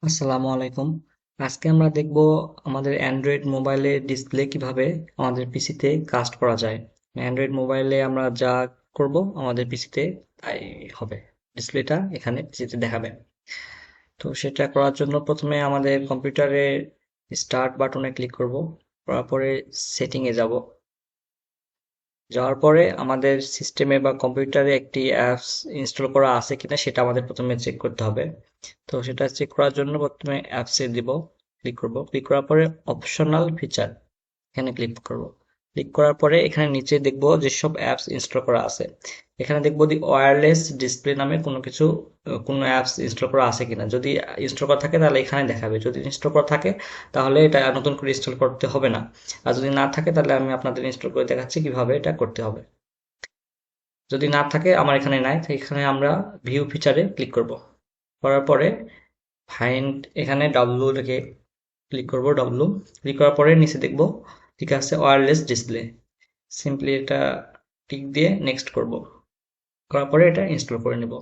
আসসালামু আলাইকুম। আজকে আমরা দেখব আমাদের অ্যান্ড্রয়েড মোবাইলে ডিসপ্লে কিভাবে আমাদের পিসিতে কাস্ট করা যায়। অ্যান্ড্রয়েড মোবাইলে আমরা যা করব আমাদের পিসিতে তাই হবে, ডিসপ্লেটা এখানে পিসিতে দেখাবে। তো সেটা করার জন্য প্রথমে আমাদের কম্পিউটারে স্টার্ট বাটনে ক্লিক করব, করার পরে সেটিংয়ে যাব। যাওয়ার পরে আমাদের সিস্টেমে বা কম্পিউটারে একটি অ্যাপস ইনস্টল করা আছে কিনা সেটা আমাদের প্রথমে চেক করতে হবে। তো সেটা চেক করার জন্য প্রথমে অ্যাপসে দিব, ক্লিক করব। ক্লিক করার পরে অপশনাল ফিচার এখানে ক্লিক করব। ক্লিক করার পরে এখানে নিচে দেখব যেসব অ্যাপস ইনস্টল করা আছে। এখানে দেখব দি ওয়্যারলেস ডিসপ্লে নামে কোনো অ্যাপস ইনস্টল করা আছে কিনা। যদি ইনস্টল করা থাকে তাহলে এখানে দেখাবে, যদি ইনস্টল করা থাকে তাহলে এটা নতুন করে ইনস্টল করতে হবে না। আর যদি না থাকে তাহলে আমি আপনাদের ইনস্টল করে দেখাচ্ছি কিভাবে এটা করতে হবে। যদি না থাকে, আমার এখানে নাই, তো এখানে আমরা ভিউ ফিচারে ক্লিক করব। করার পরে ফাইন্ড এখানে ডাব্লু লিখে ক্লিক করব, ডাব্লু ক্লিক করার পরে নিচে দেখব ঠিক আছে ওয়্যারলেস ডিসপ্লে। সিম্পলি এটা টিক দিয়ে নেক্সট করব। করার পরে এটা ইনস্টল করে নেব।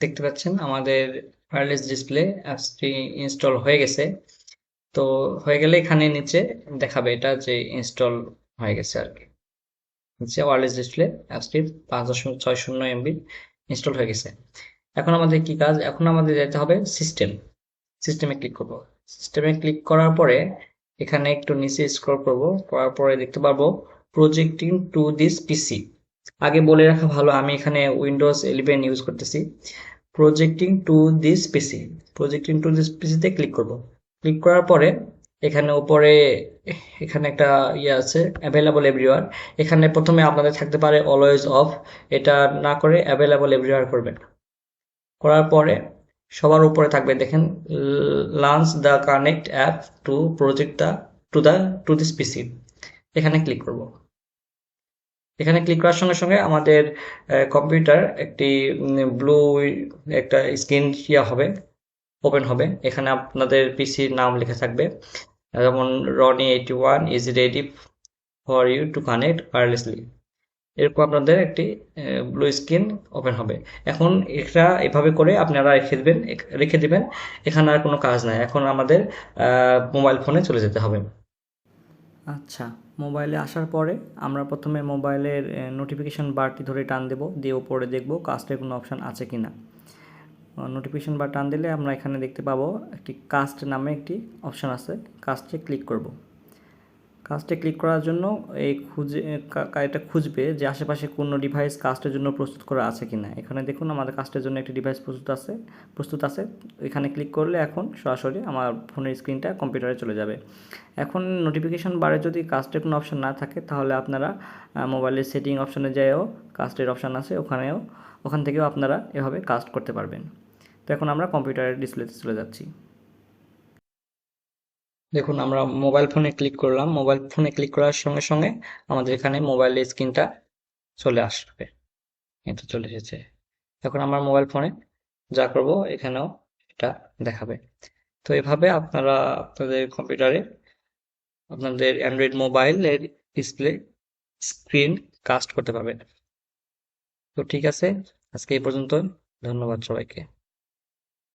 দেখতে পাচ্ছেন আমাদের ওয়্যারলেস ডিসপ্লে অ্যাপসটি ইনস্টল হয়ে গেছে। তো হয়ে গেলে এখানে নিচে দেখাবে এটা যে ইনস্টল হয়ে গেছে আর কি। নিচে ওয়্যারলেস ডিসপ্লে অ্যাপসটি 5.60 MB ইনস্টল হয়ে গেছে। এখন আমাদের কি কাজ, এখন আমাদের যেতে হবে সিস্টেমে ক্লিক করব। সিস্টেমে ক্লিক করার পরে এখানে একটু নিচে স্ক্রল করব, করার পরে দেখতে পারবো প্রজেক্টিং টু দিস পিসি। আগে বলে রাখা ভালো, আমি এখানে উইন্ডোজ 11 ইউজ করতেছি। Projecting two this PC, projecting to this পিসিতে ক্লিক করব। ক্লিক করার পরে এখানে উপরে এখানে একটা ইয়ে আছে অ্যাভেলেবল এভরিওয়ার। এখানে প্রথমে আপনাদের থাকতে পারে অলওয়েজ অফ, এটা না করে অ্যাভেলেবল এভরিওয়ার করবেন। করার পরে সবার উপরে থাকবে দেখেন launch the connect app to project the to this PC. এখানে ক্লিক করব। এখানে ক্লিক করার সঙ্গে সঙ্গে আমাদের কম্পিউটার একটি ব্লু একটা স্ক্রিন ইয়া হবে, ওপেন হবে। এখানে আপনাদের পিসির নাম লেখা থাকবে, যেমন Roni 81 is ready for you to connect wirelessly. এরকম আপনাদের একটি ব্লু স্ক্রিন ওপেন হবে। এখন এটা এভাবে করে আপনারা রেখে দিবেন। এখানে আর কোনো কাজ নাই, এখন আমাদের মোবাইল ফোনে চলে যেতে হবে। আচ্ছা, মোবাইলে আসার পরে আমরা প্রথমে মোবাইলের নোটিফিকেশন বারটি ধরে টান দেব, দিয়ে উপরে দেখব কাস্টের কোনো অপশান আছে কি না। নোটিফিকেশন বার টান দিলে আমরা এখানে দেখতে পাবো একটি কাস্ট নামে একটি অপশান আছে, কাস্টে ক্লিক করব। কাস্টে ক্লিক করার জন্য এটা খুঁজবে যে আশেপাশে কোনো ডিভাইস কাস্টের জন্য প্রস্তুত করা আছে কি না। এখানে দেখুন আমাদের কাস্টের জন্য একটি ডিভাইস প্রস্তুত আছে। এখানে ক্লিক করলে এখন সরাসরি আমার ফোনের স্ক্রিনটা কম্পিউটারে চলে যাবে। এখন নোটিফিকেশন বারে যদি কাস্টের কোনো অপশান না থাকে তাহলে আপনারা মোবাইলের সেটিং অপশানে যেয়েও কাস্টের অপশান আছে, ওখান থেকেও আপনারা এভাবে কাস্ট করতে পারবেন। তো এখন আমরা কম্পিউটারের ডিসপ্লেতে চলে যাচ্ছি। দেখুন আমরা মোবাইল ফোনে ক্লিক করলাম, মোবাইল ফোনে ক্লিক করার সঙ্গে সঙ্গে আমাদের এখানে মোবাইলের স্ক্রিনটা চলে আসবে। এটা চলে এসেছে। এখন আমার মোবাইল ফোনে যা করব এখানেও এটা দেখাবে। তো এভাবে আপনারা আপনাদের কম্পিউটারে আপনাদের অ্যান্ড্রয়েড মোবাইলের ডিসপ্লে স্ক্রিন কাস্ট করতে পারবেন। তো ঠিক আছে, আজকে এই পর্যন্ত। ধন্যবাদ সবাইকে।